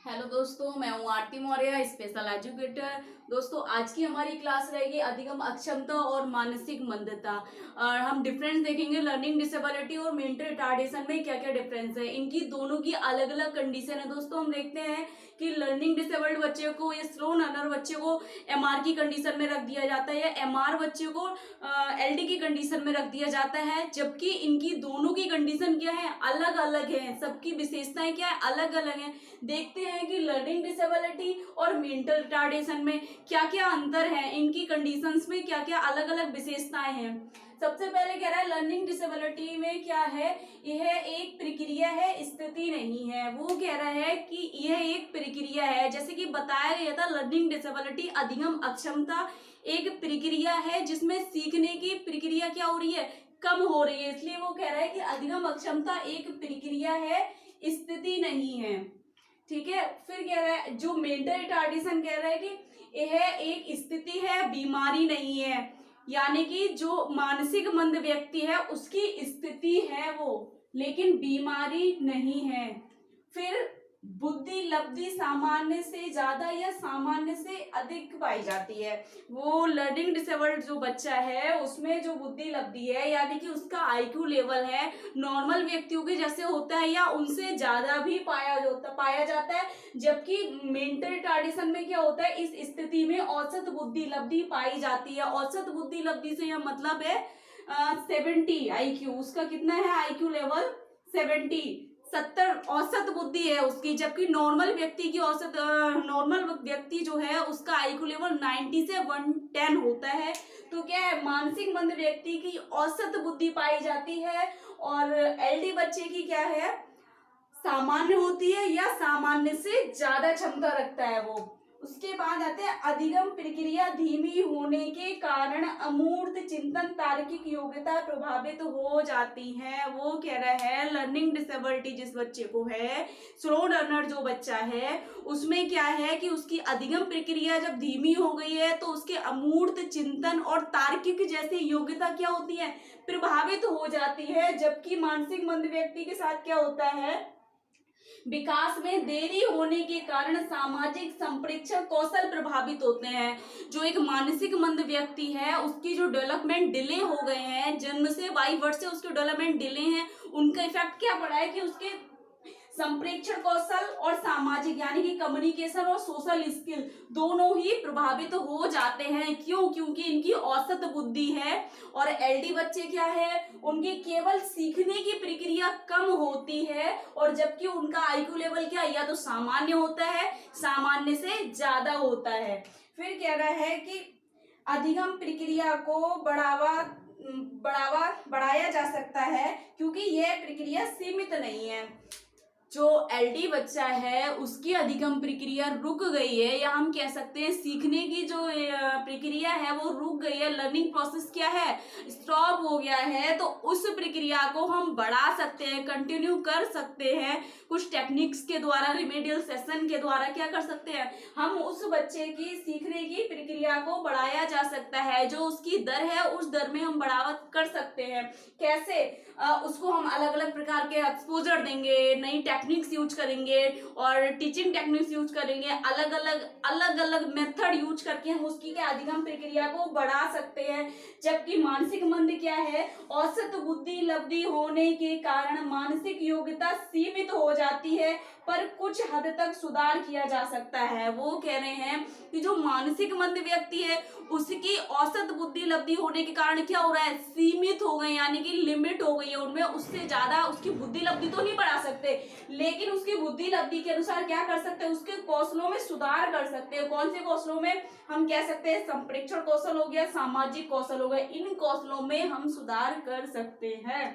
Hello दोस्तों, मैं हूँ आरती मौर्य, स्पेशल एजुकेटर। दोस्तों, आज की हमारी क्लास रहेगी अधिगम अक्षमता और मानसिक मंदता। और हम डिफरेंस देखेंगे लर्निंग डिसेबिलिटी और मेंटल रिटार्डेशन में क्या क्या डिफरेंस है। इनकी दोनों की अलग अलग कंडीशन है। दोस्तों, हम देखते हैं कि लर्निंग डिसेबल्ड बच्चे को या स्लो लर्नर बच्चे को एमआर की कंडीशन में रख दिया जाता है या एमआर बच्चे को एलडी की कंडीशन में रख दिया जाता है, जबकि इनकी दोनों की कंडीशन क्या है, अलग अलग है। सबकी विशेषताएं क्या है, अलग अलग है। देखते हैं कि लर्निंग डिसेबिलिटी और मेंटल रिटार्डेशन में क्या क्या अंतर है, इनकी कंडीशंस में क्या क्या अलग अलग विशेषताएं हैं। सबसे पहले कह रहा है लर्निंग डिसेबिलिटी में क्या है, यह एक प्रक्रिया है, स्थिति नहीं है। वो कह रहा है कि यह एक प्रक्रिया है, जैसे कि बताया गया था लर्निंग डिसेबिलिटी अधिगम अक्षमता एक प्रक्रिया है जिसमें सीखने की प्रक्रिया क्या हो रही है, कम हो रही है। इसलिए वो कह रहा है कि अधिगम अक्षमता एक प्रक्रिया है, स्थिति नहीं है। ठीक है। फिर कह रहा है जो मेंटल रिटार्डेशन कह रहा है कि यह एक स्थिति है, बीमारी नहीं है। यानी कि जो मानसिक मंद व्यक्ति है उसकी स्थिति है वो, लेकिन बीमारी नहीं है। फिर बुद्धि लब्धि सामान्य से ज्यादा या सामान्य से अधिक पाई जाती है। वो लर्निंग डिसेबल्ड जो बच्चा है उसमें जो बुद्धि लब्धि है यानी कि उसका आईक्यू लेवल है नॉर्मल व्यक्तियों के जैसे होता है या उनसे ज्यादा भी पाया जाता है। जबकि मेंटल रिटार्डेशन में क्या होता है, इस स्थिति में औसत बुद्धि लब्धि पाई जाती है। औसत बुद्धि लब्धि से यह मतलब है 70 आईक्यू, उसका कितना है आईक्यू लेवल 70 औसत बुद्धि है उसकी। जबकि नॉर्मल व्यक्ति की औसत नॉर्मल व्यक्ति जो है उसका आईक्यू लेवल 90 से 110 होता है। तो क्या है, मानसिक मंद व्यक्ति की औसत बुद्धि पाई जाती है और एलडी बच्चे की क्या है, सामान्य होती है या सामान्य से ज्यादा क्षमता रखता है वो। उसके बाद आते हैं अधिगम प्रक्रिया धीमी होने के कारण अमूर्त चिंतन तार्किक योग्यता प्रभावित हो जाती है। वो कह रहा है लर्निंग डिसेबिलिटी जिस बच्चे को है, स्लो लर्नर जो बच्चा है उसमें क्या है कि उसकी अधिगम प्रक्रिया जब धीमी हो गई है तो उसके अमूर्त चिंतन और तार्किक जैसे योग्यता क्या होती है, प्रभावित हो जाती है। जबकि मानसिक मंद व्यक्ति के साथ क्या होता है, विकास में देरी होने के कारण सामाजिक संप्रेक्षण कौशल प्रभावित होते हैं। जो एक मानसिक मंद व्यक्ति है उसकी जो डेवलपमेंट डिले हो गए हैं, जन्म से 22 वर्ष से उसके डेवलपमेंट डिले हैं, उनका इफेक्ट क्या पड़ा है कि उसके संप्रेक्षण कौशल और सामाजिक यानी कि कम्युनिकेशन और सोशल स्किल दोनों ही प्रभावित हो जाते हैं। क्यों? क्योंकि इनकी औसत बुद्धि है और एलडी बच्चे क्या है, उनकी केवल सीखने की प्रक्रिया कम होती है और जबकि उनका आईक्यू लेवल क्या, या तो सामान्य होता है, सामान्य से ज्यादा होता है। फिर कह रहा है कि अधिगम प्रक्रिया को बढ़ाया जा सकता है क्योंकि यह प्रक्रिया सीमित नहीं है। जो एलडी बच्चा है उसकी अधिगम प्रक्रिया रुक गई है या हम कह सकते हैं सीखने की जो प्रक्रिया है वो रुक गई है, लर्निंग प्रोसेस क्या है, स्टॉप हो गया है। तो उस प्रक्रिया को हम बढ़ा सकते हैं, कंटिन्यू कर सकते हैं कुछ टेक्निक्स के द्वारा, रिमेडियल सेशन के द्वारा क्या कर सकते हैं, हम उस बच्चे की सीखने की प्रक्रिया को बढ़ाया जा सकता है। जो उसकी दर है उस दर में हम बढ़ावा कर सकते हैं। कैसे? उसको हम अलग अलग प्रकार के एक्सपोजर देंगे, नई टेक्निक्स यूज करेंगे और टीचिंग टेक्निक्स यूज करेंगे, अलग अलग मेथड यूज करके हम उसकी क्या अधिगम प्रक्रिया को बढ़ा सकते हैं। जबकि मानसिक मंद क्या है, औसत बुद्धि लब्धि होने के कारण मानसिक योग्यता सीमित हो जाती है पर कुछ हद तक सुधार किया जा सकता है। वो कह रहे हैं कि जो मानसिक मंद व्यक्ति है उसकी औसत बुद्धि लब्धि होने के कारण क्या हो रहा है, सीमित हो गए यानी कि लिमिट हो गई है उनमें, उससे ज्यादा उसकी बुद्धि लब्धि तो नहीं बढ़ा सकते लेकिन उसकी बुद्धि लब्धि के अनुसार क्या कर सकते हैं, उसके कौशलों में सुधार कर सकते हैं। कौन से कौशलों में, हम कह सकते हैं संप्रेक्षण कौशल हो गया, सामाजिक कौशल हो गया, इन कौशलों में हम सुधार कर सकते हैं।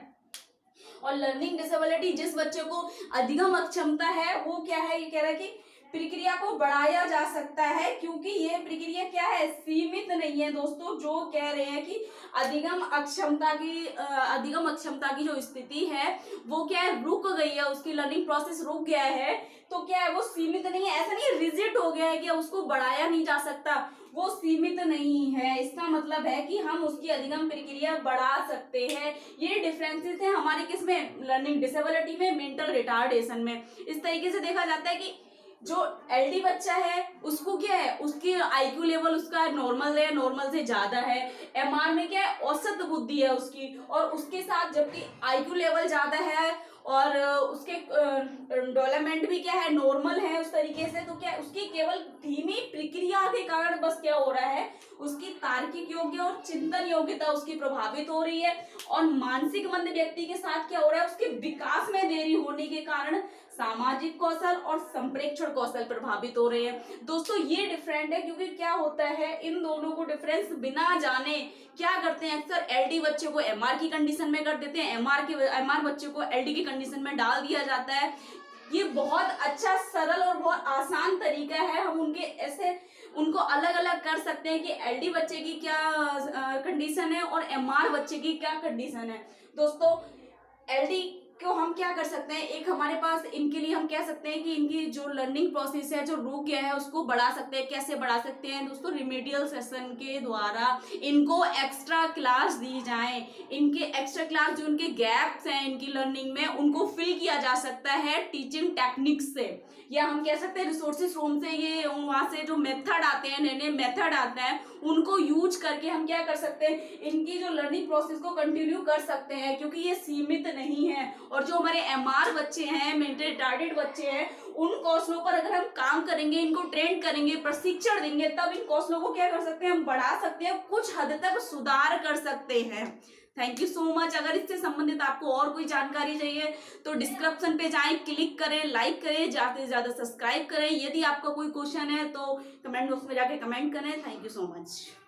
और लर्निंग डिसेबिलिटी जिस बच्चे को अधिगम अक्षमता है वो क्या है, ये कह रहा है कि प्रक्रिया को बढ़ाया जा सकता है क्योंकि ये प्रक्रिया क्या है, सीमित नहीं है। दोस्तों, जो कह रहे हैं कि अधिगम अक्षमता की जो स्थिति है वो क्या है, रुक गई है, उसकी लर्निंग प्रोसेस रुक गया है। तो क्या है, वो सीमित नहीं है, ऐसा नहीं है रिजिड हो गया है कि उसको बढ़ाया नहीं जा सकता, वो सीमित नहीं है। इसका मतलब है कि हम उसकी अधिगम प्रक्रिया बढ़ा सकते हैं। ये डिफरेंसेस है हमारे किसमें, लर्निंग डिसेबिलिटी में, मेंटल रिटार्डेशन में। इस तरीके से देखा जाता है कि जो एलडी बच्चा है उसको क्या है, उसकी आईक्यू लेवल उसका नॉर्मल है, नॉर्मल से ज्यादा है। एमआर में क्या है, औसत बुद्धि है उसकी, और उसके साथ जबकि आईक्यू लेवल ज्यादा है और उसके डेवलपमेंट भी क्या है, नॉर्मल है उस तरीके से, तो क्या उसकी केवल धीमी प्रक्रिया के कारण बस क्या हो रहा है, उसकी तार्किक योग्य और चिंतन योग्यता उसकी प्रभावित हो रही है। और मानसिक मंद व्यक्ति के साथ क्या हो रहा है, उसके विकास में देरी होने के कारण सामाजिक कौशल और संप्रेक्षण कौशल प्रभावित हो रहे हैं। दोस्तों ये डिफरेंट है, क्योंकि क्या होता है, इन दोनों को डिफरेंस बिना जाने क्या करते हैं, अक्सर एलडी बच्चे को एमआर की कंडीशन में कर देते हैं, एमआर बच्चे को एलडी की कंडीशन में डाल दिया जाता है। ये बहुत अच्छा, सरल और बहुत आसान तरीका है, हम उनके ऐसे उनको अलग अलग कर सकते हैं कि एलडी बच्चे की क्या कंडीशन है और एमआर बच्चे की क्या कंडीशन है। दोस्तों एलडी को हम क्या कर सकते हैं, एक हमारे पास इनके लिए हम कह सकते हैं कि इनकी जो लर्निंग प्रोसेस है, जो रुक गया है, उसको बढ़ा सकते हैं। कैसे बढ़ा सकते हैं दोस्तों, रिमेडियल सेशन के द्वारा इनको एक्स्ट्रा क्लास दी जाए, इनके एक्स्ट्रा क्लास जो उनके गैप्स हैं इनकी लर्निंग में, उनको फिल किया जा सकता है टीचिंग टेक्निक्स से, या हम कह सकते हैं रिसोर्सेज रूम से। ये वहां से जो मेथड आते हैं, नए नए मेथड आते हैं, उनको यूज करके हम क्या कर सकते हैं, इनकी जो लर्निंग प्रोसेस को कंटिन्यू कर सकते हैं, क्योंकि ये सीमित नहीं है। और जो हमारे एमआर बच्चे हैं, मेंटली रिटार्डेड बच्चे हैं, उन कौशलों पर अगर हम काम करेंगे, इनको ट्रेन करेंगे, प्रशिक्षण देंगे, तब इन कौशलों को क्या कर सकते हैं, हम बढ़ा सकते हैं, कुछ हद तक सुधार कर सकते हैं। Thank you so much. अगर इससे संबंधित आपको और कोई जानकारी चाहिए तो डिस्क्रिप्शन पे जाएं, क्लिक करें, लाइक करें, ज्यादा से ज्यादा सब्सक्राइब करें। यदि आपका कोई क्वेश्चन है तो कमेंट बॉक्स में जाके कमेंट करें। Thank you so much.